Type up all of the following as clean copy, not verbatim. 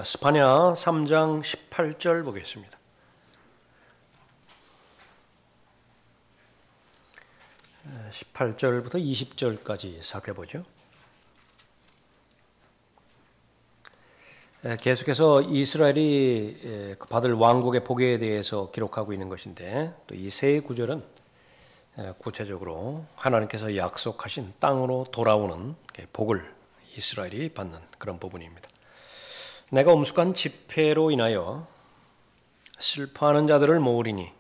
스파냐 3장 18절 보겠습니다. 18절부터 20절까지 살펴보죠. 계속해서 이스라엘이 받을 왕국의 복에 대해서 기록하고 있는 것인데, 또 이 세 구절은 구체적으로 하나님께서 약속하신 땅으로 돌아오는 복을 이스라엘이 받는 그런 부분입니다. 내가 엄숙한 집회로 인하여 슬퍼하는 자들을 모으리니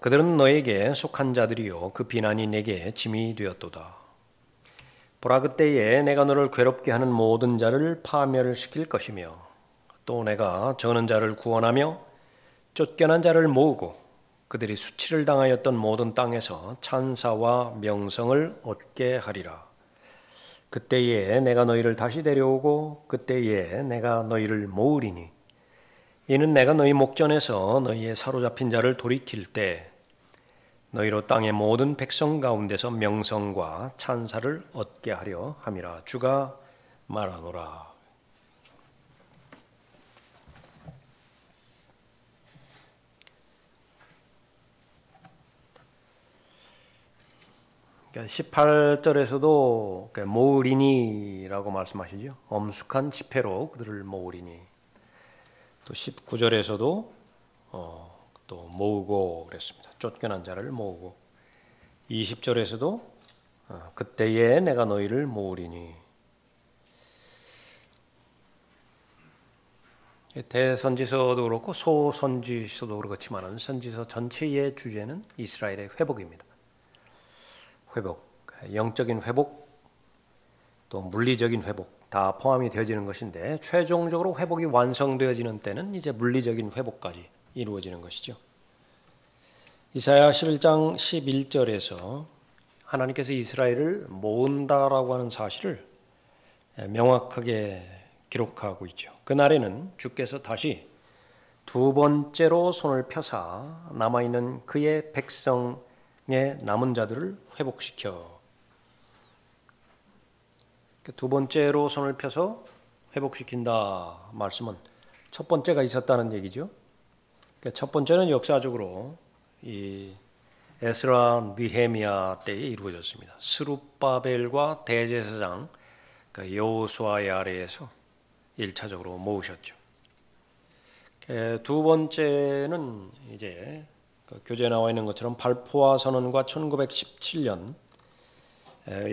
그들은 너에게 속한 자들이요 그 비난이 내게 짐이 되었도다. 보라, 그때에 내가 너를 괴롭게 하는 모든 자를 파멸시킬 것이며, 또 내가 저는 자를 구원하며 쫓겨난 자를 모으고 그들이 수치를 당하였던 모든 땅에서 찬사와 명성을 얻게 하리라. 그때에 내가 너희를 다시 데려오고 그때에 내가 너희를 모으리니, 이는 내가 너희 목전에서 너희의 사로잡힌 자를 돌이킬 때 너희로 땅의 모든 백성 가운데서 명성과 찬사를 얻게 하려 함이라. 주가 말하노라. 그러니까 18절에서도 모으리니라고 말씀하시죠. 엄숙한 지폐로 그들을 모으리니. 또 19절에서도 또 모으고 그랬습니다. 쫓겨난 자를 모으고. 20절에서도 그때에 내가 너희를 모으리니. 대선지서도 그렇고 소선지서도 그렇지만 선지서 전체의 주제는 이스라엘의 회복입니다. 회복, 영적인 회복, 또 물리적인 회복 다 포함이 되어지는 것인데, 최종적으로 회복이 완성되어지는 때는 이제 물리적인 회복까지 이루어지는 것이죠. 이사야 11장 11절에서 하나님께서 이스라엘을 모은다라고 하는 사실을 명확하게 기록하고 있죠. 그날에는 주께서 다시 두 번째로 손을 펴사 남아있는 그의 백성의 남은 자들을 회복시켜, 두 번째로 손을 펴서 회복시킨다 말씀은 첫 번째가 있었다는 얘기죠. 첫 번째는 역사적으로 이 에스라 느헤미야 때에 이루어졌습니다. 스룹바벨과 대제사장 여호수아의 아래에서 1차적으로 모으셨죠. 두 번째는 이제 교재에 나와 있는 것처럼 발포와 선언과 1917년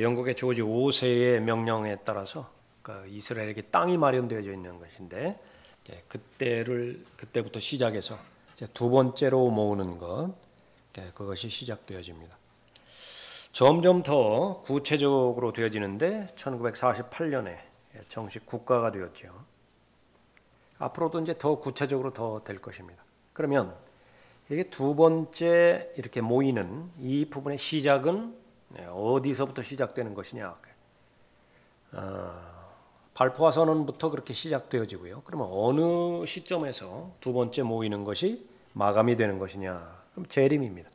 영국의 조지 5세의 명령에 따라서 이스라엘에게 땅이 마련되어져 있는 것인데, 그때부터 시작해서 두 번째로 모으는 것, 그것이 시작되어집니다. 점점 더 구체적으로 되어지는데 1948년에 정식 국가가 되었죠. 앞으로도 이제 더 구체적으로 더 될 것입니다. 그러면 이게 두 번째 이렇게 모이는 이 부분의 시작은 어디서부터 시작되는 것이냐? 발포와 선언부터 그렇게 시작되어지고요. 그러면 어느 시점에서 두 번째 모이는 것이 마감이 되는 것이냐? 그럼 재림입니다.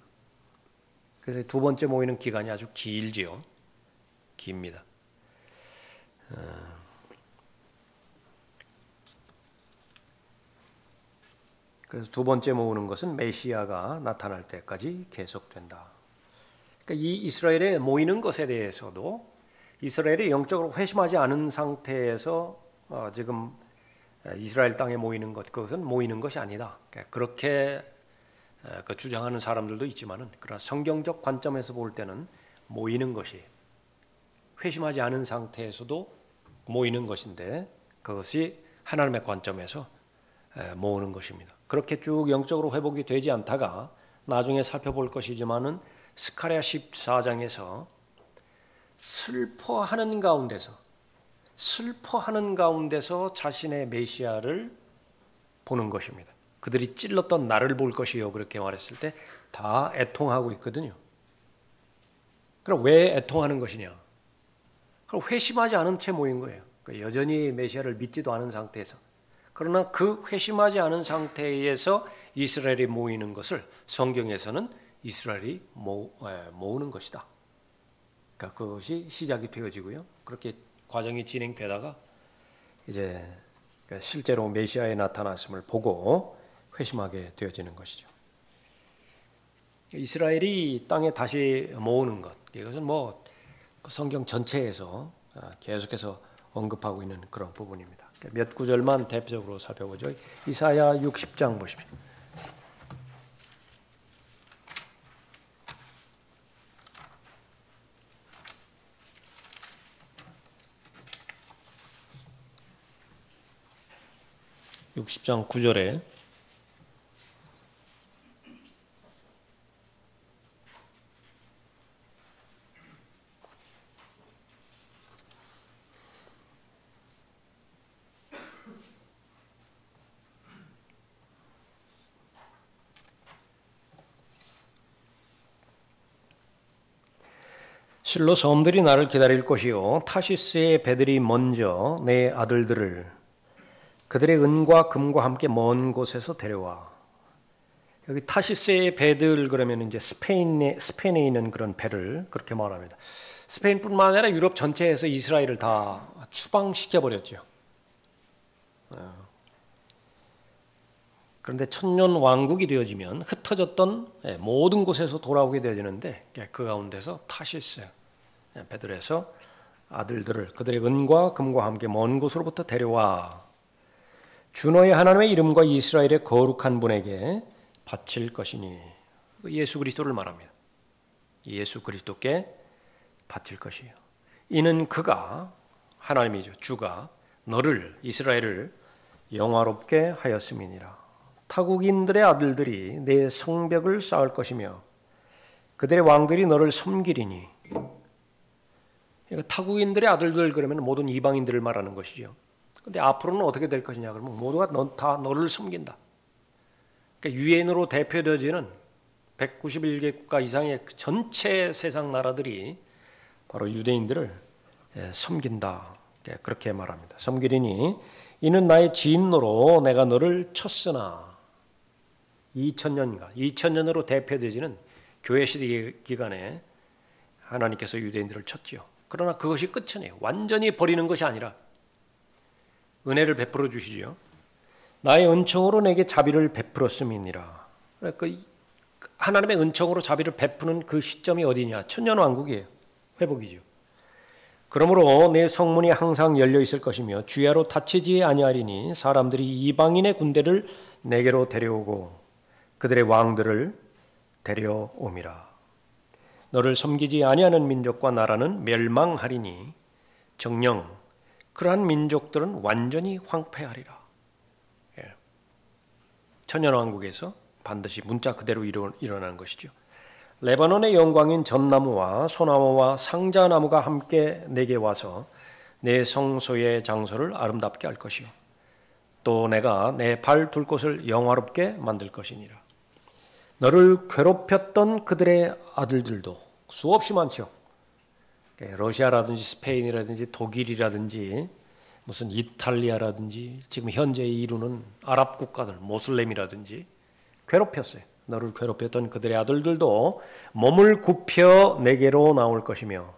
그래서 두 번째 모이는 기간이 아주 길지요. 깁니다. 그래서 두 번째 모으는 것은 메시아가 나타날 때까지 계속된다. 그러니까 이 이스라엘에 모이는 것에 대해서도 이스라엘이 영적으로 회심하지 않은 상태에서 지금 이스라엘 땅에 모이는 것, 그것은 모이는 것이 아니다. 그렇게 주장하는 사람들도 있지만은, 그러나 성경적 관점에서 볼 때는 모이는 것이 회심하지 않은 상태에서도 모이는 것인데, 그것이 하나님의 관점에서 모으는 것입니다. 그렇게 쭉 영적으로 회복이 되지 않다가 나중에 살펴볼 것이지만은 스가랴 14장에서 슬퍼하는 가운데서 자신의 메시아를 보는 것입니다. 그들이 찔렀던 나를 볼 것이요, 그렇게 말했을 때 다 애통하고 있거든요. 그럼 왜 애통하는 것이냐? 그럼 회심하지 않은 채 모인 거예요. 여전히 메시아를 믿지도 않은 상태에서. 그러나 그 회심하지 않은 상태에서 이스라엘이 모이는 것을 성경에서는 이스라엘이 모으는 것이다. 그러니까 그것이 시작이 되어지고요. 그렇게 과정이 진행되다가 이제 실제로 메시아의 나타났음을 보고 회심하게 되어지는 것이죠. 이스라엘이 땅에 다시 모으는 것, 이것은 뭐 성경 전체에서 계속해서 언급하고 있는 그런 부분입니다. 몇 구절만 대표적으로 살펴보죠. 이사야 60장 보십시오. (60장) 9절에 실로 섬들이 나를 기다릴 것이요 타시스의 배들이 먼저 내 아들들을 그들의 은과 금과 함께 먼 곳에서 데려와. 여기 타시스의 배들 그러면 이제 스페인에 있는 그런 배를 그렇게 말합니다. 스페인뿐만 아니라 유럽 전체에서 이스라엘을 다 추방시켜 버렸죠. 그런데 천년 왕국이 되어지면 흩어졌던 모든 곳에서 돌아오게 되어지는데 그 가운데서 타시스 배들에서 아들들을 그들의 은과 금과 함께 먼 곳으로부터 데려와 주 너의 하나님의 이름과 이스라엘의 거룩한 분에게 바칠 것이니. 예수 그리스도를 말합니다. 예수 그리스도께 바칠 것이에요. 이는 그가 하나님이죠. 주가 너를 이스라엘을 영화롭게 하였음이니라. 타국인들의 아들들이 내 성벽을 쌓을 것이며 그들의 왕들이 너를 섬기리니. 타국인들의 아들들 그러면 모든 이방인들을 말하는 것이죠. 근데 앞으로는 어떻게 될 것이냐 그러면 모두가 다 너를 섬긴다. 그러니까 유엔으로 대표되어지는 191개 국가 이상의 전체 세상 나라들이 바로 유대인들을 섬긴다. 그렇게 말합니다. 섬기리니 이는 나의 진노로 내가 너를 쳤으나 2000년으로 대표되어지는 교회 시대 기간에 하나님께서 유대인들을 쳤지요. 그러나 그것이 끝이 아니에요. 완전히 버리는 것이 아니라 은혜를 베풀어 주시지요. 나의 은총으로 내게 자비를 베풀었음이니라. 그러니까 하나님의 은총으로 자비를 베푸는 그 시점이 어디냐? 천년왕국이에요. 회복이죠. 그러므로 내 성문이 항상 열려 있을 것이며 주야로 닫히지 아니하리니 사람들이 이방인의 군대를 내게로 데려오고 그들의 왕들을 데려옴이라. 너를 섬기지 아니하는 민족과 나라는 멸망하리니 정녕 그러한 민족들은 완전히 황폐하리라. 천년왕국에서 반드시 문자 그대로 일어나는 것이죠. 레바논의 영광인 전나무와 소나무와 상자나무가 함께 내게 와서 내 성소의 장소를 아름답게 할 것이요 또 내가 내 발 둘 곳을 영화롭게 만들 것이니라. 너를 괴롭혔던 그들의 아들들도 수없이 많죠. 러시아라든지 스페인이라든지 독일이라든지 무슨 이탈리아라든지 지금 현재 이루는 아랍 국가들 모슬렘이라든지 괴롭혔어요. 너를 괴롭혔던 그들의 아들들도 몸을 굽혀 내게로 나올 것이며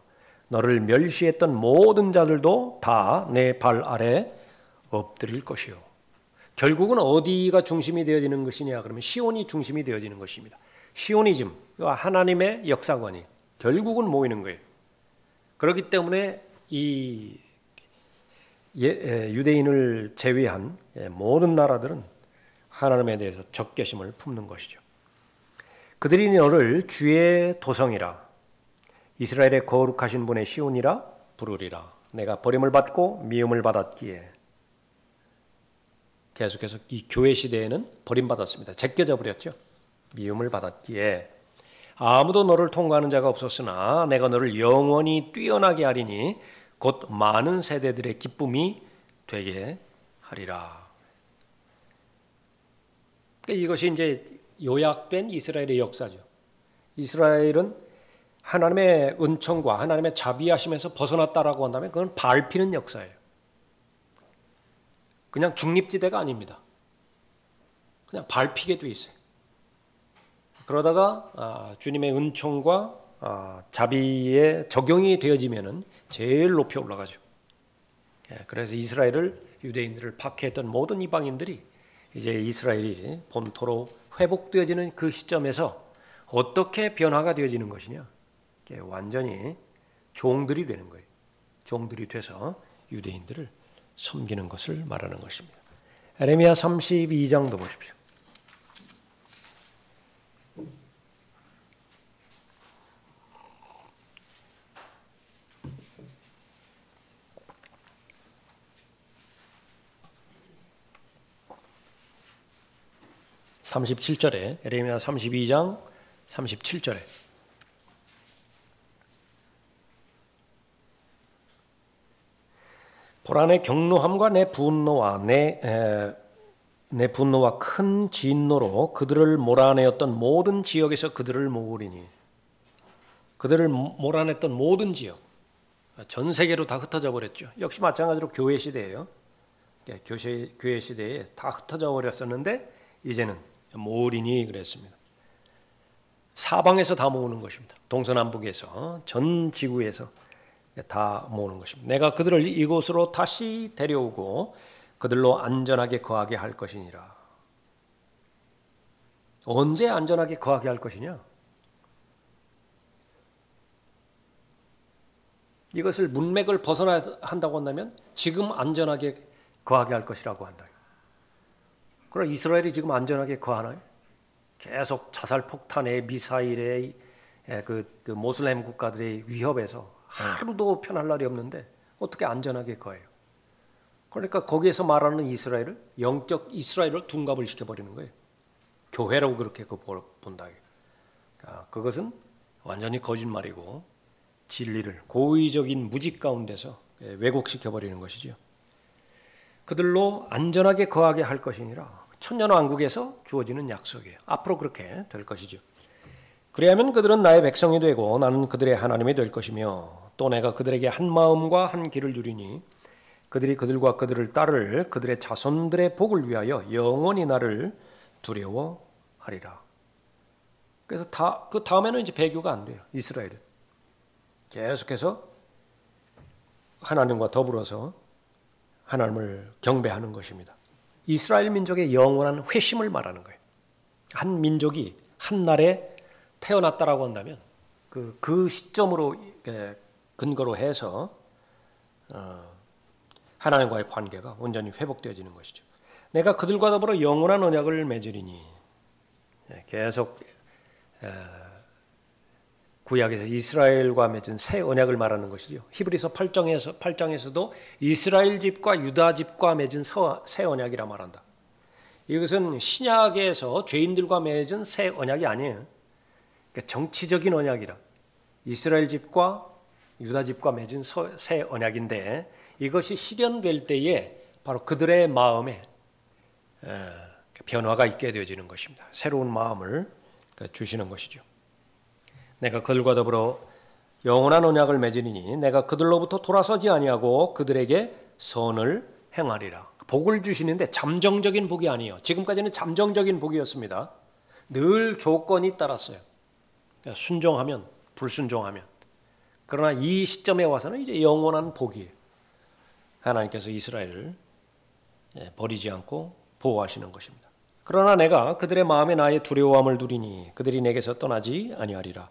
너를 멸시했던 모든 자들도 다 내 발 아래 엎드릴 것이요. 결국은 어디가 중심이 되어지는 것이냐 그러면 시온이 중심이 되어지는 것입니다. 시오니즘, 하나님의 역사관이 결국은 모이는 거예요. 그렇기 때문에 이 유대인을 제외한 모든 나라들은 하나님에 대해서 적개심을 품는 것이죠. 그들이 너를 주의 도성이라 이스라엘의 거룩하신 분의 시온이라 부르리라. 내가 버림을 받고 미움을 받았기에. 계속해서 이 교회 시대에는 버림받았습니다. 제껴져 버렸죠. 미움을 받았기에 아무도 너를 통과하는 자가 없었으나 내가 너를 영원히 뛰어나게 하리니 곧 많은 세대들의 기쁨이 되게 하리라. 그러니까 이것이 이제 요약된 이스라엘의 역사죠. 이스라엘은 하나님의 은총과 하나님의 자비하심에서 벗어났다라고 한다면 그건 밟히는 역사예요. 그냥 중립지대가 아닙니다. 그냥 밟히게 돼 있어요. 그러다가 주님의 은총과 자비에 적용이 되어지면은 제일 높이 올라가죠. 그래서 이스라엘을 유대인들을 박해했던 모든 이방인들이 이제 이스라엘이 본토로 회복되어지는 그 시점에서 어떻게 변화가 되어지는 것이냐? 완전히 종들이 되는 거예요. 종들이 돼서 유대인들을 섬기는 것을 말하는 것입니다. 에레미야 32장도 보십시오. 에레미야 32장 37절에 보라 내 경노함과 내 분노와 내 분노와 큰 진노로 그들을 몰아내었던 모든 지역에서 그들을 모으리니. 그들을 몰아냈던 모든 지역, 전 세계로 다 흩어져 버렸죠. 역시 마찬가지로 교회 시대예요. 교회 시대에 다 흩어져 버렸었는데 이제는 모으리니 그랬습니다. 사방에서 다 모으는 것입니다. 동서남북에서 전 지구에서 다 모으는 것입니다. 내가 그들을 이곳으로 다시 데려오고 그들로 안전하게 거하게 할 것이니라. 언제 안전하게 거하게 할 것이냐? 이것을 문맥을 벗어나야 한다고 한다면 지금 안전하게 거하게 할 것이라고 한다. 그러나 이스라엘이 지금 안전하게 거하나요? 계속 자살 폭탄에 미사일에 그 모슬렘 국가들의 위협에서 하루도 편할 날이 없는데 어떻게 안전하게 거해요? 그러니까 거기에서 말하는 이스라엘을 영적 이스라엘을 둔갑을 시켜버리는 거예요. 교회라고 그렇게 본다. 그것은 완전히 거짓말이고 진리를 고의적인 무직 가운데서 왜곡시켜버리는 것이죠. 그들로 안전하게 거하게 할 것이니라. 천년왕국에서 주어지는 약속이에요. 앞으로 그렇게 될 것이죠. 그리하면 그들은 나의 백성이 되고 나는 그들의 하나님이 될 것이며 또 내가 그들에게 한 마음과 한 길을 주리니 그들이 그들과 그들을 따를 그들의 자손들의 복을 위하여 영원히 나를 두려워하리라. 그래서 그 다음에는 이제 배교가 안 돼요. 이스라엘은 계속해서 하나님과 더불어서 하나님을 경배하는 것입니다. 이스라엘 민족의 영원한 회심을 말하는 거예요. 한 민족이 한 날에 태어났다라고 한다면 그 시점으로 근거로 해서 하나님과의 관계가 온전히 회복되어지는 것이죠. 내가 그들과 더불어 영원한 언약을 맺으리니. 계속 구약에서 이스라엘과 맺은 새 언약을 말하는 것이죠. 히브리서 8장에서도 이스라엘 집과 유다 집과 맺은 새 언약이라 말한다. 이것은 신약에서 죄인들과 맺은 새 언약이 아니에요. 그러니까 정치적인 언약이라. 이스라엘 집과 유다 집과 맺은 새 언약인데 이것이 실현될 때에 바로 그들의 마음에 변화가 있게 되어지는 것입니다. 새로운 마음을 주시는 것이죠. 내가 그들과 더불어 영원한 언약을 맺으리니 내가 그들로부터 돌아서지 아니하고 그들에게 선을 행하리라. 복을 주시는데 잠정적인 복이 아니에요. 지금까지는 잠정적인 복이었습니다. 늘 조건이 따랐어요. 순종하면, 불순종하면. 그러나 이 시점에 와서는 이제 영원한 복이에요. 하나님께서 이스라엘을 버리지 않고 보호하시는 것입니다. 그러나 내가 그들의 마음에 나의 두려움을 두리니 그들이 내게서 떠나지 아니하리라.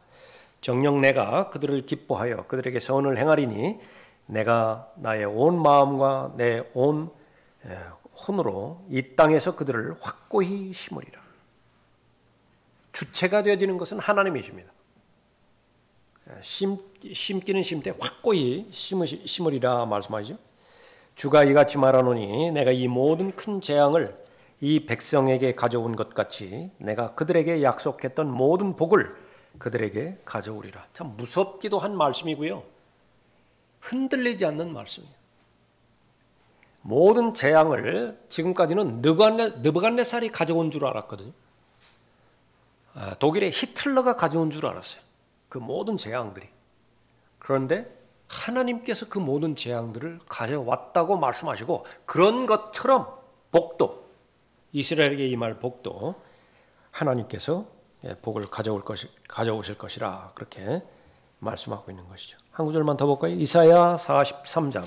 정녕 내가 그들을 기뻐하여 그들에게 선을 행하리니 내가 나의 온 마음과 내 온 혼으로 이 땅에서 그들을 확고히 심으리라. 주체가 되어지는 것은 하나님이십니다. 심기는 심되 확고히 심으리라 말씀하시죠. 주가 이같이 말하노니 내가 이 모든 큰 재앙을 이 백성에게 가져온 것 같이 내가 그들에게 약속했던 모든 복을 그들에게 가져오리라. 참 무섭기도 한 말씀이고요. 흔들리지 않는 말씀이에요. 모든 재앙을 지금까지는 느부갓네살이 가져온 줄 알았거든요. 독일의 히틀러가 가져온 줄 알았어요. 그 모든 재앙들이. 그런데 하나님께서 그 모든 재앙들을 가져왔다고 말씀하시고 그런 것처럼 복도, 이스라엘에게 임할 복도 하나님께서 복을 가져오실 것이라 그렇게 말씀하고 있는 것이죠. 한 구절만 더 볼까요? 이사야 43장.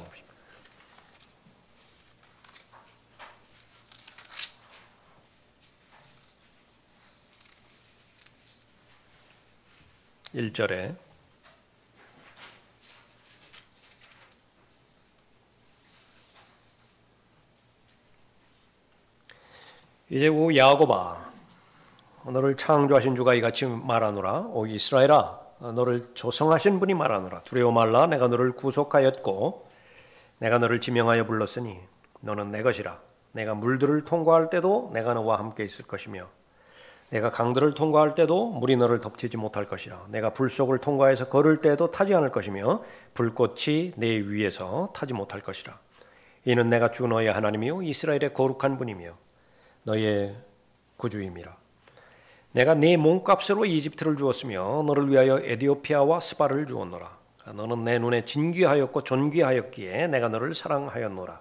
1절에 이제 오 야곱아 너를 창조하신 주가 이같이 말하노라. 오 이스라엘아 너를 조성하신 분이 말하노라. 두려워 말라. 내가 너를 구속하였고 내가 너를 지명하여 불렀으니 너는 내 것이라. 내가 물들을 통과할 때도 내가 너와 함께 있을 것이며 내가 강들을 통과할 때도 물이 너를 덮치지 못할 것이라. 내가 불속을 통과해서 걸을 때에도 타지 않을 것이며 불꽃이 내 위에서 타지 못할 것이라. 이는 내가 주 너의 하나님이요 이스라엘의 거룩한 분이며 너의 구주임이라. 내가 네 몸값으로 이집트를 주었으며 너를 위하여 에디오피아와 스바를 주었노라. 너는 내 눈에 진귀하였고 존귀하였기에 내가 너를 사랑하였노라.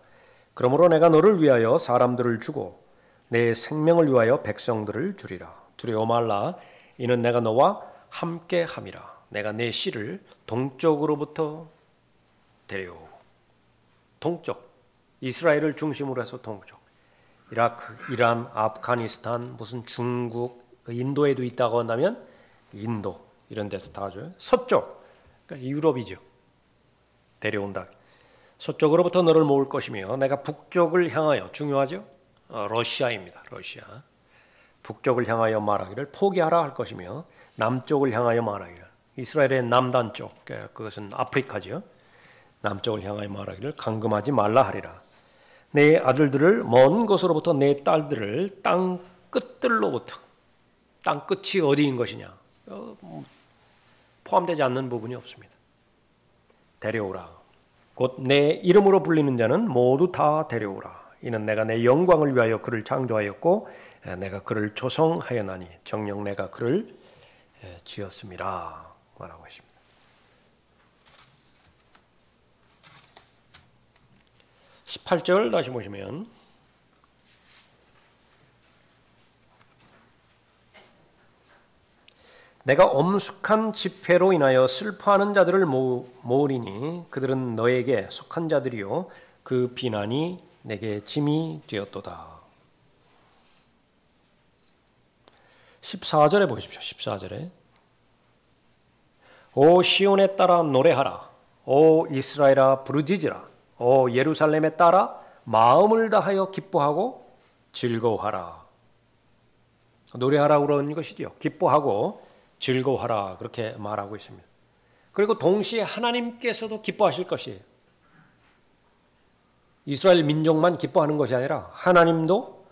그러므로 내가 너를 위하여 사람들을 주고 내 생명을 위하여 백성들을 주리라. 두려워 말라. 이는 내가 너와 함께 함이라. 내가 내 씨를 동쪽으로부터 데려오고. 동쪽, 이스라엘을 중심으로 해서 동쪽. 이라크, 이란, 아프가니스탄, 무슨 중국, 인도에도 있다고 한다면 인도 이런 데서 다 줘요. 서쪽, 그러니까 유럽이죠. 데려온다. 서쪽으로부터 너를 모을 것이며 내가 북쪽을 향하여 중요하죠. 러시아입니다. 러시아. 북쪽을 향하여 말하기를 포기하라 할 것이며 남쪽을 향하여 말하기를 이스라엘의 남단 쪽, 그것은 아프리카죠. 남쪽을 향하여 말하기를 감금하지 말라 하리라. 내 아들들을 먼 곳으로부터 내 딸들을 땅 끝들로부터 땅 끝이 어디인 것이냐 포함되지 않는 부분이 없습니다. 데려오라. 곧 내 이름으로 불리는 자는 모두 다 데려오라. 이는 내가 내 영광을 위하여 그를 창조하였고 내가 그를 조성하였나니 정녕 내가 그를 지었습니다. 말하고 있습니다. 18절 다시 보시면 내가 엄숙한 집회로 인하여 슬퍼하는 자들을 모으리니 그들은 너에게 속한 자들이요 그 비난이 내게 짐이 되었도다. 14절에 보십시오. 14절에 오 시온에 따라 노래하라. 오 이스라엘아 부르짖으라. 오 예루살렘에 따라 마음을 다하여 기뻐하고 즐거워하라. 노래하라고 그러는 것이죠. 기뻐하고 즐거워하라 그렇게 말하고 있습니다. 그리고 동시에 하나님께서도 기뻐하실 것이에요. 이스라엘 민족만 기뻐하는 것이 아니라 하나님도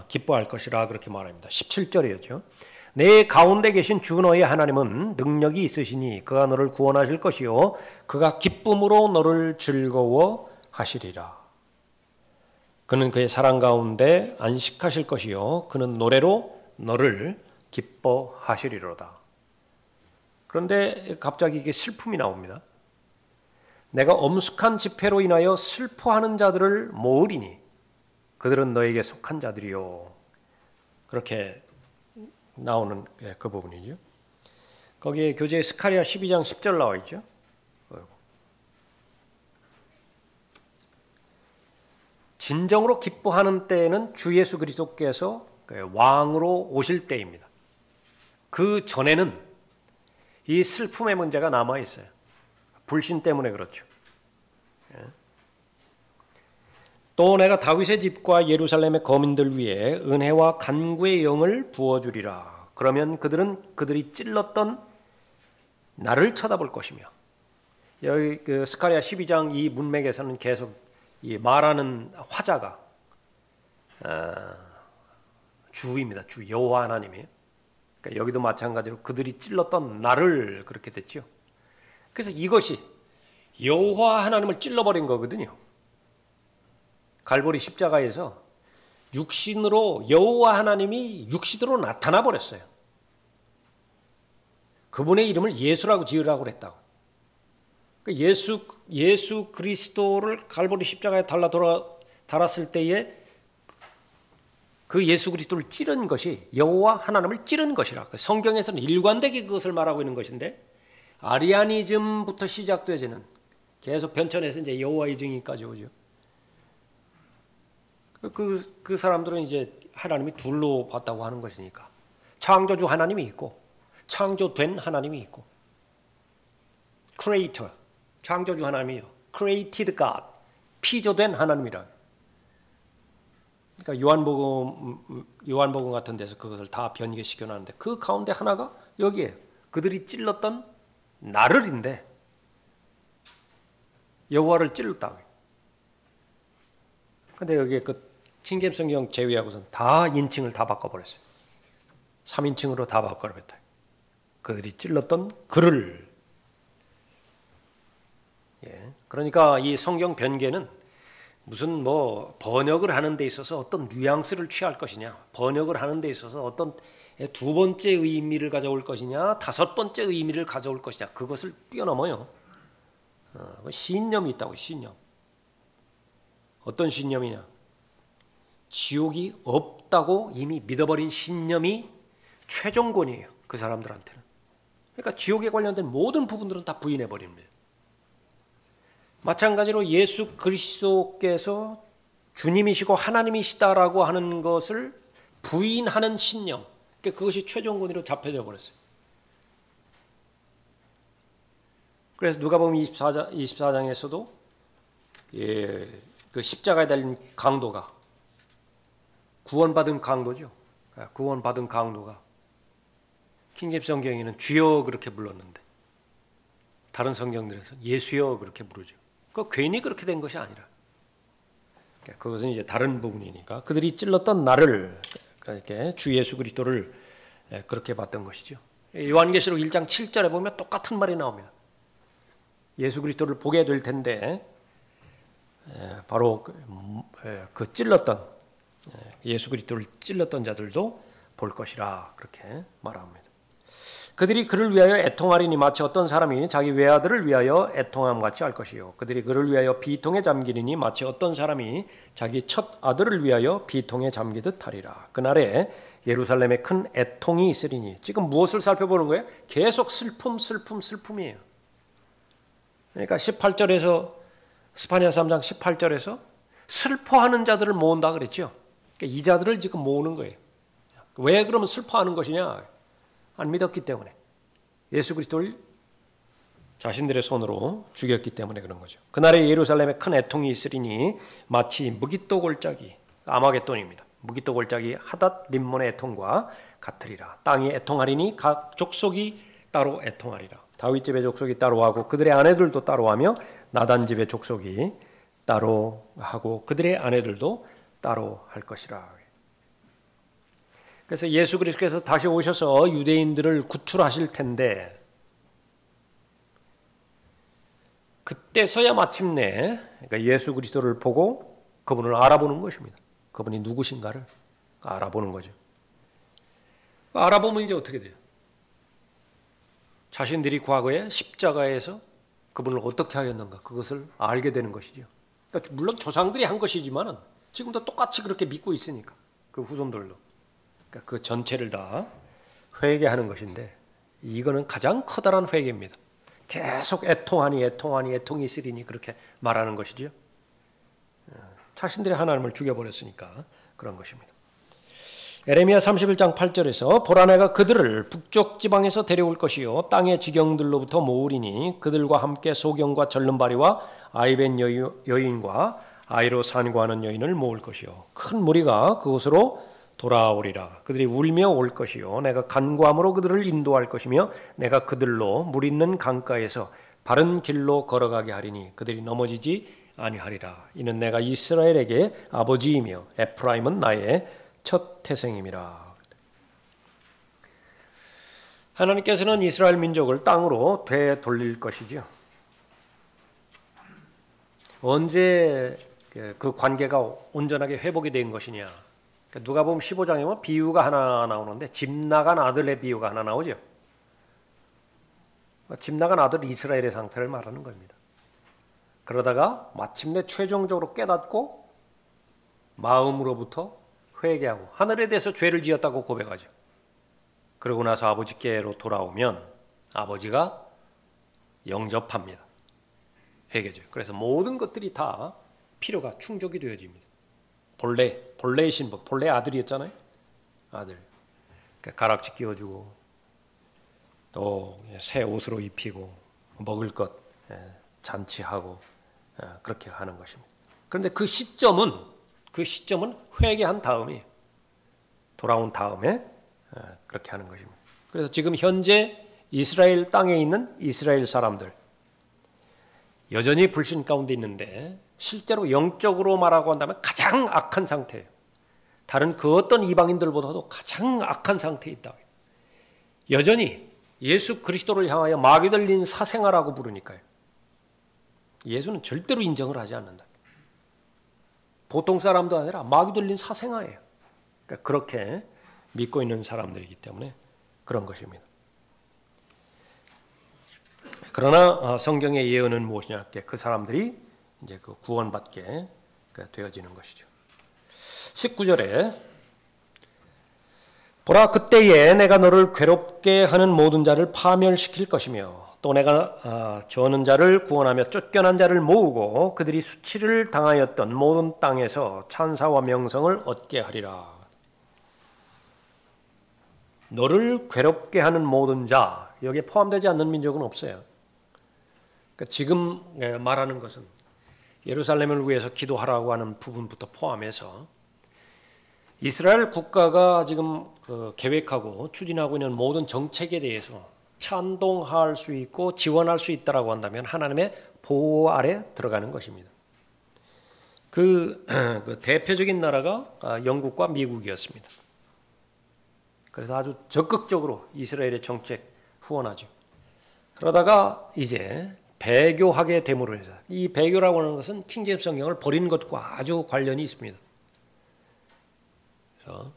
기뻐할 것이라 그렇게 말합니다. 17절이었죠. 내 가운데 계신 주 너의 하나님은 능력이 있으시니 그가 너를 구원하실 것이요 그가 기쁨으로 너를 즐거워하시리라. 그는 그의 사랑 가운데 안식하실 것이요 그는 노래로 너를 기뻐하시리로다. 그런데 갑자기 이게 슬픔이 나옵니다. 내가 엄숙한 집회로 인하여 슬퍼하는 자들을 모으리니 그들은 너에게 속한 자들이요. 그렇게 나오는 그 부분이죠. 거기에 교재 스가랴 12장 10절 나와 있죠. 진정으로 기뻐하는 때에는 주 예수 그리스도께서 왕으로 오실 때입니다. 그 전에는 이 슬픔의 문제가 남아 있어요. 불신 때문에 그렇죠. 또 내가 다윗의 집과 예루살렘의 거민들 위에 은혜와 간구의 영을 부어주리라. 그러면 그들은 그들이 찔렀던 나를 쳐다볼 것이며 여기 그 스가랴 12장 이 문맥에서는 계속 이 말하는 화자가 주입니다. 주 여호와 하나님이에요. 그러니까 여기도 마찬가지로 그들이 찔렀던 나를 그렇게 됐죠. 그래서 이것이 여호와 하나님을 찔러버린 거거든요. 갈보리 십자가에서 육신으로 여호와 하나님이 육신으로 나타나 버렸어요. 그분의 이름을 예수라고 지으라고 그랬다고. 그러니까 예수 그리스도를 갈보리 십자가에 달았을 때에 그 예수 그리스도를 찌른 것이 여호와 하나님을 찌른 것이라. 성경에서는 일관되게 그것을 말하고 있는 것인데 아리아니즘부터 시작되지는 계속 변천해서 이제 여호와의 증인까지 오죠. 그 사람들은 이제 하나님이 둘로 봤다고 하는 것이니까 창조주 하나님이 있고 창조된 하나님이 있고 creator, 창조주 하나님이요. created God, 피조된 하나님이라. 그러니까 요한복음 같은 데서 그것을 다 변개시켜 놨는데 그 가운데 하나가 여기에요. 그들이 찔렀던 나를인데 여호와를 찔렀다고. 근데 여기에 그 킹제임스 성경 제외하고선 다 인칭을 다 바꿔버렸어요. 3인칭으로 다 바꿔버렸다. 그들이 찔렀던 그를. 예. 그러니까 이 성경 변개는 무슨 뭐 번역을 하는 데 있어서 어떤 뉘앙스를 취할 것이냐, 번역을 하는 데 있어서 어떤 두 번째 의미를 가져올 것이냐, 다섯 번째 의미를 가져올 것이냐, 그것을 뛰어넘어요. 신념이 있다고. 신념. 어떤 신념이냐? 지옥이 없다고 이미 믿어버린 신념이 최종권이에요. 그 사람들한테는. 그러니까 지옥에 관련된 모든 부분들은 다 부인해버리는 거예요. 마찬가지로 예수 그리스도께서 주님이시고 하나님이시다라고 하는 것을 부인하는 신념, 그것이 최종권위로 잡혀져 버렸어요. 그래서 누가복음 24장에서도 그 십자가에 달린 강도가 구원받은 강도죠. 구원받은 강도가 킹제임스 성경에는 주여 그렇게 불렀는데 다른 성경들에서 예수여 그렇게 부르죠. 그 괜히 그렇게 된 것이 아니라 그것은 이제 다른 부분이니까 그들이 찔렀던 나를 이렇게 주 예수 그리스도를 그렇게 봤던 것이죠. 요한계시록 1장 7절에 보면 똑같은 말이 나옵니다. 예수 그리스도를 보게 될 텐데 바로 그 찔렀던 예수 그리스도를 찔렀던 자들도 볼 것이라 그렇게 말합니다. 그들이 그를 위하여 애통하리니 마치 어떤 사람이 자기 외아들을 위하여 애통함 같이 할 것이요 그들이 그를 위하여 비통에 잠기리니 마치 어떤 사람이 자기 첫 아들을 위하여 비통에 잠기듯 하리라. 그날에 예루살렘에 큰 애통이 있으리니 지금 무엇을 살펴보는 거예요? 계속 슬픔이에요. 그러니까 18절에서 스파냐 3장 18절에서 슬퍼하는 자들을 모은다 그랬죠. 그러니까 이 자들을 지금 모으는 거예요. 왜 그러면 슬퍼하는 것이냐? 안 믿었기 때문에 예수 그리스도를 자신들의 손으로 죽였기 때문에 그런 거죠. 그날에 예루살렘에 큰 애통이 있으리니 마치 무깃도 골짜기 아마겟돈입니다. 무깃도 골짜기 하닷 림몬의 애통과 같으리라. 땅이 애통하리니 각 족속이 따로 애통하리라. 다윗 집의 족속이 따로 하고 그들의 아내들도 따로 하며 나단 집의 족속이 따로 하고 그들의 아내들도 따로 할 것이라. 그래서 예수 그리스도께서 다시 오셔서 유대인들을 구출하실 텐데 그때서야 마침내 그러니까 예수 그리스도를 보고 그분을 알아보는 것입니다. 그분이 누구신가를 알아보는 거죠. 알아보면 이제 어떻게 돼요? 자신들이 과거에 십자가에서 그분을 어떻게 하였는가 그것을 알게 되는 것이죠. 그러니까 물론 조상들이 한 것이지만 지금도 똑같이 그렇게 믿고 있으니까 그 후손들도 그러니까 그 전체를 다 회개하는 것인데 이거는 가장 커다란 회개입니다. 계속 애통이 있으리니 그렇게 말하는 것이죠. 자신들이 하나님을 죽여버렸으니까 그런 것입니다. 에레미야 31장 8절에서 보라 내가 그들을 북쪽 지방에서 데려올 것이요 땅의 지경들로부터 모으리니 그들과 함께 소경과 절름발이와 아이벤 여인과 아이로 산구하는 여인을 모을 것이요 큰 무리가 그곳으로 돌아오리라. 그들이 울며 올 것이요 내가 간구함으로 그들을 인도할 것이며 내가 그들로 물 있는 강가에서 바른 길로 걸어가게 하리니 그들이 넘어지지 아니하리라. 이는 내가 이스라엘에게 아버지이며 에프라임은 나의 첫 태생임이라. 하나님께서는 이스라엘 민족을 땅으로 되돌릴 것이지요. 언제 그 관계가 온전하게 회복이 된 것이냐? 누가 보면 15장에 보면 비유가 하나 나오는데 집 나간 아들의 비유가 하나 나오죠. 집 나간 아들 이스라엘의 상태를 말하는 겁니다. 그러다가 마침내 최종적으로 깨닫고 마음으로부터 회개하고 하늘에 대해서 죄를 지었다고 고백하죠. 그러고 나서 아버지께로 돌아오면 아버지가 영접합니다. 회개죠. 그래서 모든 것들이 다 필요가 충족이 되어집니다. 본래의 신분, 본래 아들이었잖아요. 아들. 가락지 끼워주고 또 새 옷으로 입히고 먹을 것 잔치하고 그렇게 하는 것입니다. 그런데 그 시점은 회개한 다음에 돌아온 다음에 그렇게 하는 것입니다. 그래서 지금 현재 이스라엘 땅에 있는 이스라엘 사람들 여전히 불신 가운데 있는데 실제로 영적으로 말하고 한다면 가장 악한 상태예요. 다른 그 어떤 이방인들보다도 가장 악한 상태에 있다. 여전히 예수 그리스도를 향하여 마귀 들린 사생아라고 부르니까요. 예수는 절대로 인정을 하지 않는다. 보통 사람도 아니라 마귀 들린 사생아예요. 그러니까 그렇게 믿고 있는 사람들이기 때문에 그런 것입니다. 그러나 성경의 예언은 무엇이냐? 그 사람들이 이제 그 구원받게 되어지는 것이죠. 19절에 보라 그때에 내가 너를 괴롭게 하는 모든 자를 파멸시킬 것이며 또 내가 저는 자를 구원하며 쫓겨난 자를 모으고 그들이 수치를 당하였던 모든 땅에서 찬사와 명성을 얻게 하리라. 너를 괴롭게 하는 모든 자, 여기에 포함되지 않는 민족은 없어요. 그러니까 지금 말하는 것은 예루살렘을 위해서 기도하라고 하는 부분부터 포함해서 이스라엘 국가가 지금 계획하고 추진하고 있는 모든 정책에 대해서 찬동할 수 있고 지원할 수 있다라고 한다면 하나님의 보호 아래 들어가는 것입니다. 그 대표적인 나라가 영국과 미국이었습니다. 그래서 아주 적극적으로 이스라엘의 정책 후원하죠. 그러다가 이제 배교하게 됨으로 해서 이 배교라고 하는 것은 킹제임스 성경을 버린 것과 아주 관련이 있습니다. 그래서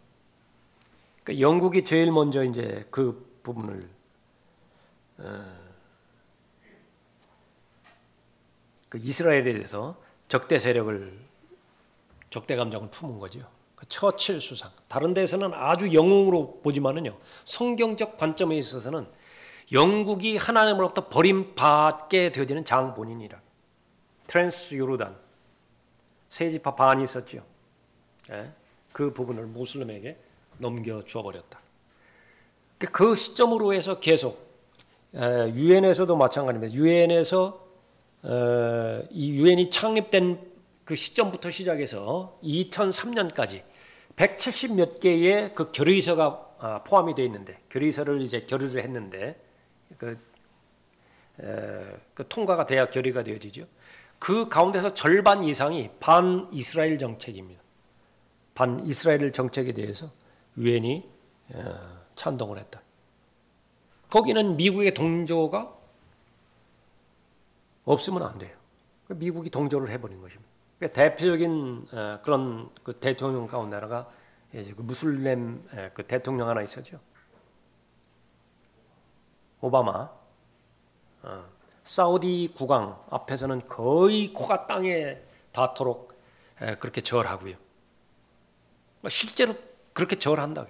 그러니까 영국이 제일 먼저 이제 그 부분을 그 이스라엘에 대해서 적대 감정을 품은 거죠. 그 처칠 수상. 다른 데서는 아주 영웅으로 보지만은요, 성경적 관점에 있어서는 영국이 하나님으로부터 버림받게 되어지는 장본인이라. 트랜스 요르단 세지파 반이 있었죠. 그 부분을 무슬림에게 넘겨주어 버렸다. 그 시점으로 해서 계속 유엔에서도 마찬가지입니다. 유엔에서 이 유엔이 창립된 그 시점부터 시작해서 2003년까지 170 몇 개의 그 결의서가 포함이 되어 있는데 결의서를 이제 결의를 했는데 그 통과가 돼야 결의가 되어지죠. 그 가운데서 절반 이상이 반 이스라엘 정책입니다. 반 이스라엘 정책에 대해서 유엔이 찬동을 했다. 거기는 미국의 동조가 없으면 안 돼요. 미국이 동조를 해버린 것입니다. 대표적인 그런 그 대통령 가운데 하나가 이제 그 무슬림 그 대통령 하나 있었죠. 오바마. 사우디 국왕 앞에서는 거의 코가 땅에 닿도록 그렇게 절하고요. 실제로 그렇게 절한다.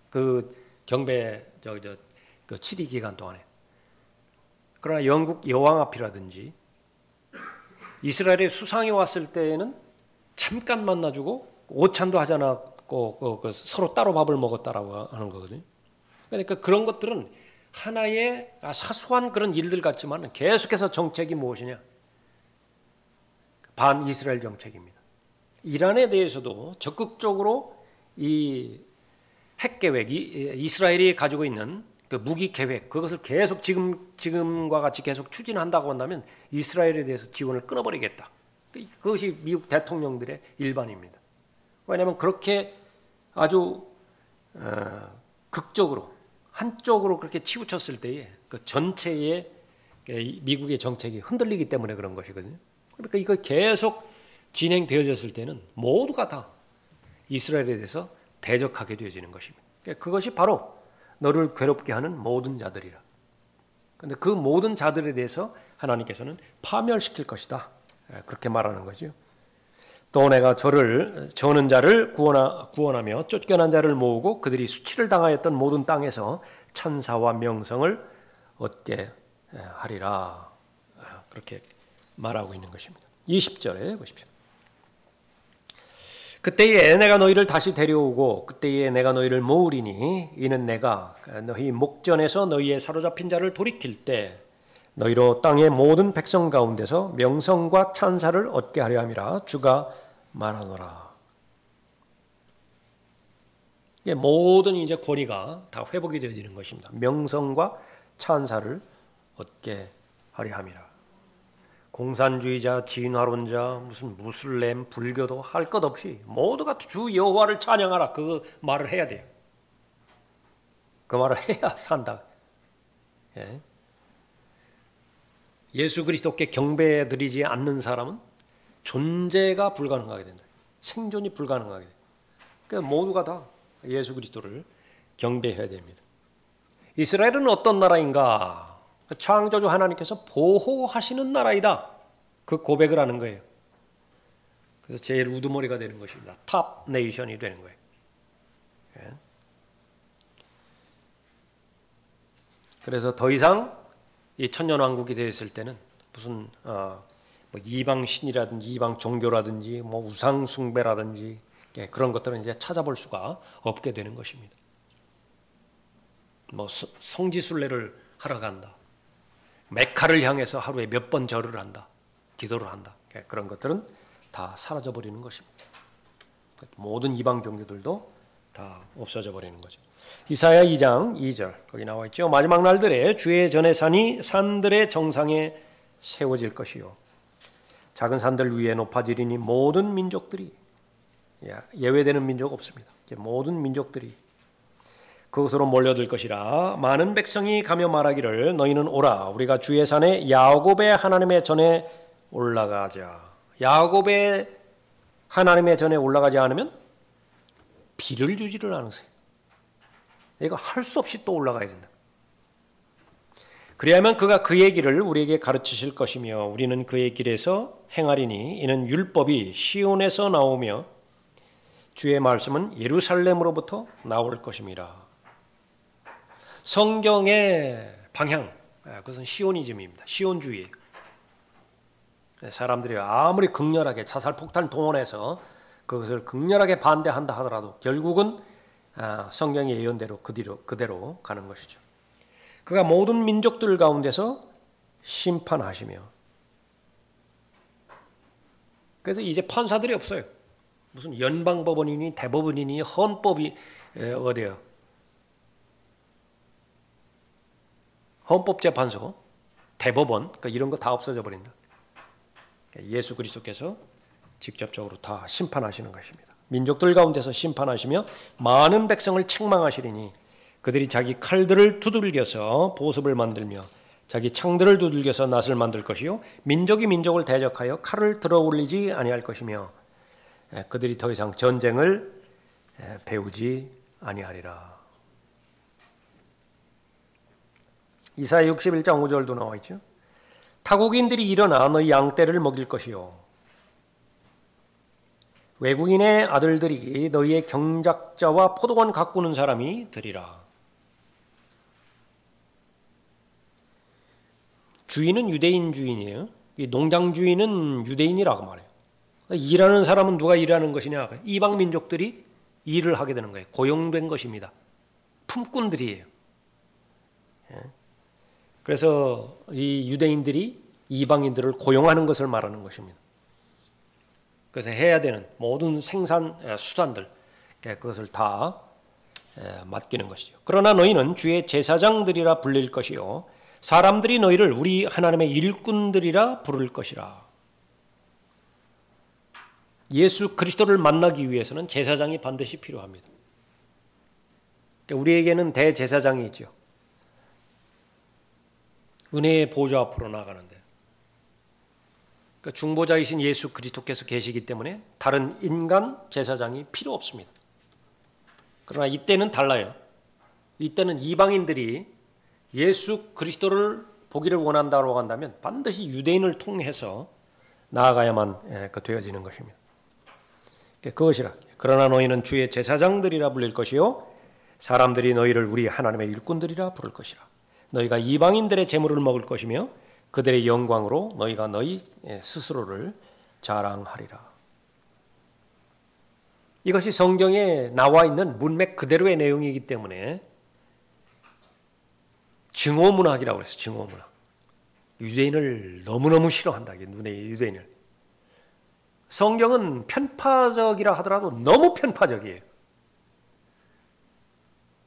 그 경배 그 치리 기간 동안에. 그러나 영국 여왕 앞이라든지 이스라엘에 수상이 왔을 때에는 잠깐 만나주고 오찬도 하지 않았고 서로 따로 밥을 먹었다라고 하는 거거든요. 그러니까 그런 것들은 하나의 사소한 그런 일들 같지만 계속해서 정책이 무엇이냐? 반 이스라엘 정책입니다. 이란에 대해서도 적극적으로 이 핵 계획이 이스라엘이 가지고 있는 그 무기 계획 그것을 계속 지금과 같이 계속 추진한다고 한다면 이스라엘에 대해서 지원을 끊어버리겠다. 그것이 미국 대통령들의 일반입니다. 왜냐하면 그렇게 아주 극적으로 한쪽으로 그렇게 치우쳤을 때에 그 전체의 미국의 정책이 흔들리기 때문에 그런 것이거든요. 그러니까 이거 계속 진행되어졌을 때는 모두가 다 이스라엘에 대해서 대적하게 되어지는 것입니다. 그것이 바로 너를 괴롭게 하는 모든 자들이라. 그런데 그 모든 자들에 대해서 하나님께서는 파멸시킬 것이다. 그렇게 말하는 거죠. 또 내가 저는 자를 구원하며 쫓겨난 자를 모으고 그들이 수치를 당하였던 모든 땅에서 천사와 명성을 얻게 하리라. 그렇게 말하고 있는 것입니다. 20절에 보십시오. 그때에 내가 너희를 다시 데려오고 그때에 내가 너희를 모으리니 이는 내가 너희 목전에서 너희의 사로잡힌 자를 돌이킬 때 너희로 땅의 모든 백성 가운데서 명성과 찬사를 얻게 하려 함이라 주가 말하노라. 모든 이제 권위가 다 회복이 되어지는 것입니다. 명성과 찬사를 얻게 하려 함이라. 공산주의자, 진화론자, 무슨 무슬림, 불교도 할 것 없이 모두가 주 여호와를 찬양하라 그 말을 해야 돼요. 그 말을 해야 산다. 예. 예수 그리스도께 경배드리지 않는 사람은 존재가 불가능하게 된다. 생존이 불가능하게 된다. 그러니까 모두가 다 예수 그리스도를 경배해야 됩니다. 이스라엘은 어떤 나라인가? 창조주 하나님께서 보호하시는 나라이다. 그 고백을 하는 거예요. 그래서 제일 우두머리가 되는 것입니다. 탑 네이션이 되는 거예요. 예. 그래서 더 이상 이 천년왕국이 되었을 때는 무슨 뭐 이방 신이라든지 이방 종교라든지 뭐 우상 숭배라든지 그런 것들은 이제 찾아볼 수가 없게 되는 것입니다. 뭐 성지순례를 하러 간다. 메카를 향해서 하루에 몇 번 절을 한다. 기도를 한다. 그런 것들은 다 사라져 버리는 것입니다. 모든 이방 종교들도 다 없어져 버리는 거죠. 이사야 2장 2절 거기 나와 있죠. 마지막 날들에 주의 전의 산이 산들의 정상에 세워질 것이요 작은 산들 위에 높아지리니 모든 민족들이 예외되는 민족 없습니다. 모든 민족들이 그곳으로 몰려들 것이라. 많은 백성이 가며 말하기를 너희는 오라 우리가 주의 산에 야곱의 하나님의 전에 올라가자. 야곱의 하나님의 전에 올라가지 않으면 비를 주지를 않으세요. 이거 할 수 없이 또 올라가야 된다. 그리하면 그가 그의 길을 우리에게 가르치실 것이며 우리는 그의 길에서 행하리니 이는 율법이 시온에서 나오며 주의 말씀은 예루살렘으로부터 나올 것임이라. 성경의 방향, 그것은 시오니즘입니다. 시온주의. 사람들이 아무리 극렬하게 자살폭탄 동원해서 그것을 극렬하게 반대한다 하더라도 결국은 성경의 예언대로 그대로 가는 것이죠. 그가 모든 민족들 가운데서 심판하시며 그래서 이제 판사들이 없어요. 무슨 연방법원이니 대법원이니 헌법이 어디요? 헌법재판소, 대법원 그러니까 이런 거 다 없어져 버린다. 예수 그리스도께서 직접적으로 다 심판하시는 것입니다. 민족들 가운데서 심판하시며 많은 백성을 책망하시리니 그들이 자기 칼들을 두들겨서 보습을 만들며 자기 창들을 두들겨서 낫을 만들 것이요 민족이 민족을 대적하여 칼을 들어올리지 아니할 것이며 그들이 더 이상 전쟁을 배우지 아니하리라. 이사야 61장 5절도 나와 있죠. 타국인들이 일어나 너희 양떼를 먹일 것이요 외국인의 아들들이 너희의 경작자와 포도원 가꾸는 사람이 되리라. 주인은 유대인 주인이에요. 이 농장 주인은 유대인이라고 말해요. 일하는 사람은 누가 일하는 것이냐? 이방 민족들이 일을 하게 되는 거예요. 고용된 것입니다. 품꾼들이에요. 그래서 이 유대인들이 이방인들을 고용하는 것을 말하는 것입니다. 그래서 해야 되는 모든 생산 수단들 그것을 다 맡기는 것이죠. 그러나 너희는 주의 제사장들이라 불릴 것이요 사람들이 너희를 우리 하나님의 일꾼들이라 부를 것이라. 예수 그리스도를 만나기 위해서는 제사장이 반드시 필요합니다. 우리에게는 대제사장이 있죠. 은혜의 보좌 앞으로 나가는데 중보자이신 예수 그리스도께서 계시기 때문에 다른 인간 제사장이 필요 없습니다. 그러나 이때는 달라요. 이때는 이방인들이 예수 그리스도를 보기를 원한다고 한다면 반드시 유대인을 통해서 나아가야만 되어지는 것입니다. 그것이라. 그러나 너희는 주의 제사장들이라 불릴 것이요 사람들이 너희를 우리 하나님의 일꾼들이라 부를 것이라. 너희가 이방인들의 재물을 먹을 것이며 그들의 영광으로 너희가 너희 스스로를 자랑하리라. 이것이 성경에 나와 있는 문맥 그대로의 내용이기 때문에 증오문학이라고 그랬어요. 증오문학. 유대인을 너무너무 싫어한다. 눈에 유대인을. 성경은 편파적이라 하더라도 너무 편파적이에요.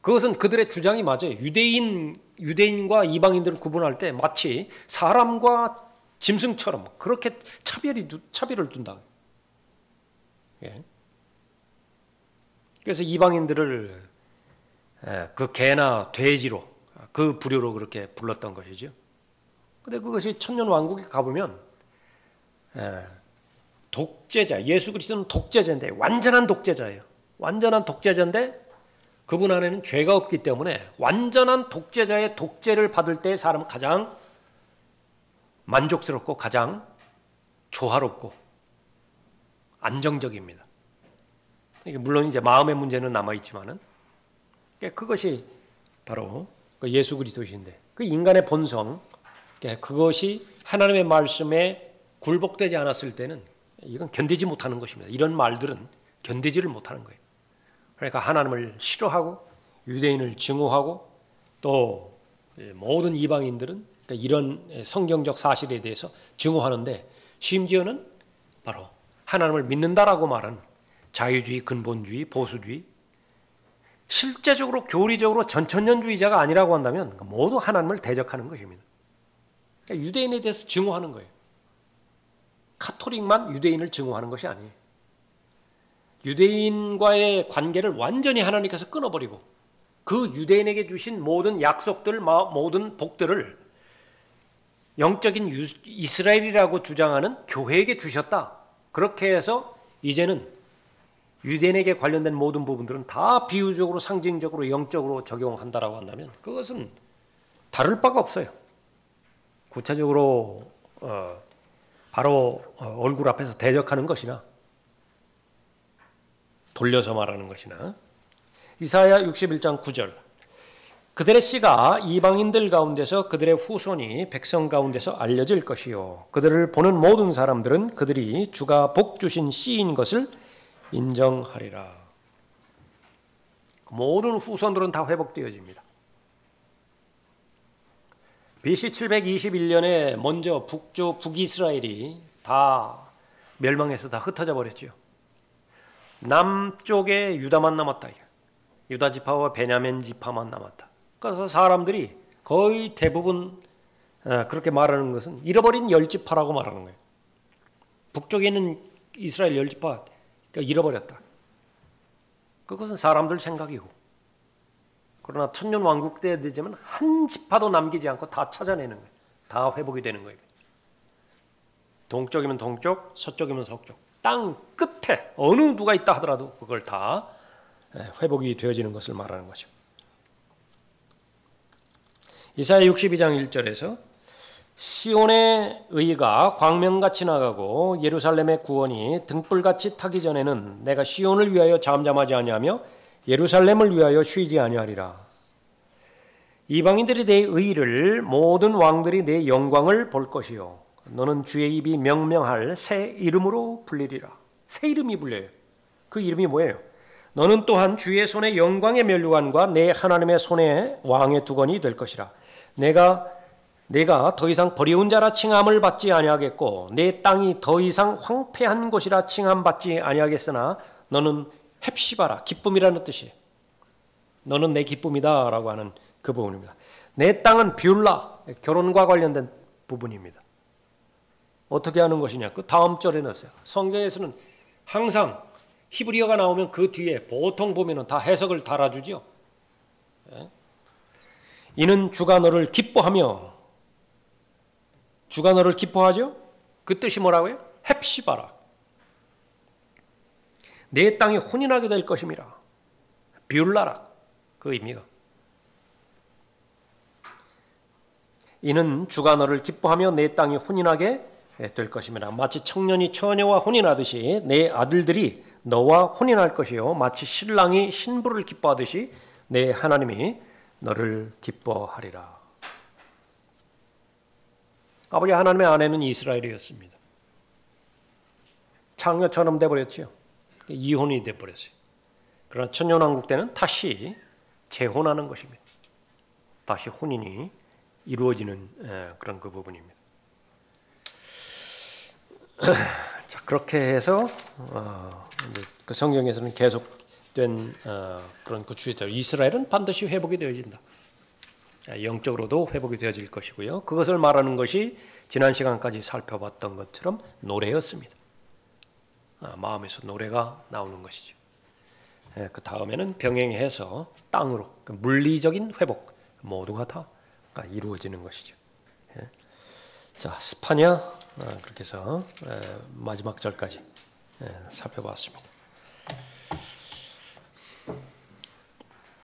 그것은 그들의 주장이 맞아요. 유대인과 이방인들을 구분할 때 마치 사람과 짐승처럼 그렇게 차별을 둔다. 예. 그래서 이방인들을 그 개나 돼지로 그 부류로 그렇게 불렀던 것이죠. 근데 그것이 천년왕국에 가보면 독재자, 예수 그리스도는 독재자인데 완전한 독재자예요. 완전한 독재자인데 그분 안에는 죄가 없기 때문에 완전한 독재자의 독재를 받을 때 사람은 가장 만족스럽고 가장 조화롭고 안정적입니다. 물론 이제 마음의 문제는 남아있지만은 그것이 바로 예수 그리스도이신데 그 인간의 본성, 그것이 하나님의 말씀에 굴복되지 않았을 때는 이건 견디지 못하는 것입니다. 이런 말들은 견디지를 못하는 거예요. 그러니까 하나님을 싫어하고 유대인을 증오하고 또 모든 이방인들은 이런 성경적 사실에 대해서 증오하는데 심지어는 바로 하나님을 믿는다라고 말하는 자유주의, 근본주의, 보수주의, 실제적으로 교리적으로 전천년주의자가 아니라고 한다면 모두 하나님을 대적하는 것입니다. 그러니까 유대인에 대해서 증오하는 거예요. 카톨릭만 유대인을 증오하는 것이 아니에요. 유대인과의 관계를 완전히 하나님께서 끊어버리고 그 유대인에게 주신 모든 약속들, 모든 복들을 영적인 이스라엘이라고 주장하는 교회에게 주셨다. 그렇게 해서 이제는 유대인에게 관련된 모든 부분들은 다 비유적으로, 상징적으로, 영적으로 적용한다라고 한다면 그것은 다를 바가 없어요. 구체적으로 바로 얼굴 앞에서 대적하는 것이나 돌려서 말하는 것이나 이사야 61장 9절 그들의 씨가 이방인들 가운데서 그들의 후손이 백성 가운데서 알려질 것이요 그들을 보는 모든 사람들은 그들이 주가 복 주신 씨인 것을 인정하리라. 모든 후손들은 다 회복되어집니다. BC 721년에 먼저 북이스라엘이 다 멸망해서 다 흩어져 버렸죠. 남쪽에 유다만 남았다. 유다 지파와 베냐민 지파만 남았다. 그래서 사람들이 거의 대부분 그렇게 말하는 것은 잃어버린 열 지파라고 말하는 거예요. 북쪽에 있는 이스라엘 열 지파 잃어버렸다. 그것은 사람들 생각이고 그러나 천년왕국 때 되면 한 지파도 남기지 않고 다 찾아내는 거예요. 다 회복이 되는 거예요. 동쪽이면 동쪽, 서쪽이면 서쪽. 땅 끝에 어느 누가 있다 하더라도 그걸 다 회복이 되어지는 것을 말하는 거죠. 이사야 62장 1절에서 시온의 의가 광명같이 나가고 예루살렘의 구원이 등불같이 타기 전에는 내가 시온을 위하여 잠잠하지 아니하며 예루살렘을 위하여 쉬지 아니하리라. 이방인들이 내 의를 모든 왕들이 내 영광을 볼 것이요 너는 주의 입이 명명할 새 이름으로 불리리라. 새 이름이 불려요. 그 이름이 뭐예요? 너는 또한 주의 손의 영광의 면류관과 내 하나님의 손의 왕의 두건이 될 것이라. 내가 더 이상 버리운 자라 칭함을 받지 아니하겠고 내 땅이 더 이상 황폐한 곳이라 칭함받지 아니하겠으나 너는 헵시바라. 기쁨이라는 뜻이에요. 너는 내 기쁨이다 라고 하는 그 부분입니다. 내 땅은 뷰라. 결혼과 관련된 부분입니다. 어떻게 하는 것이냐? 그 다음 절에 넣었어요. 성경에서는 항상 히브리어가 나오면 그 뒤에 보통 보면은 다 해석을 달아주죠. 이는 주가 너를 기뻐하며 주가 너를 기뻐하죠? 그 뜻이 뭐라고요? 헵시바라. 내 땅이 혼인하게 될 것임이라. 뷰라라. 그 의미가. 이는 주가 너를 기뻐하며 내 땅이 혼인하게 될 것입니다. 마치 청년이 처녀와 혼인하듯이 내 아들들이 너와 혼인할 것이요 마치 신랑이 신부를 기뻐하듯이 내 하나님이 너를 기뻐하리라. 아버지 하나님의 아내는 이스라엘이었습니다. 창녀처럼 돼버렸죠. 이혼이 돼버렸어요. 그러나 천년왕국 때는 다시 재혼하는 것입니다. 다시 혼인이 이루어지는 그런 그 부분입니다. 자, 그렇게 해서 이제 그 성경에서는 계속된 그런 구주의들 이스라엘은 반드시 회복이 되어진다. 영적으로도 회복이 되어질 것이고요. 그것을 말하는 것이 지난 시간까지 살펴봤던 것처럼 노래였습니다. 마음에서 노래가 나오는 것이죠. 그 다음에는 병행해서 땅으로 그 물리적인 회복 모두가 다 이루어지는 것이죠. 자, 스파냐 그렇게 해서 마지막 절까지 살펴봤습니다.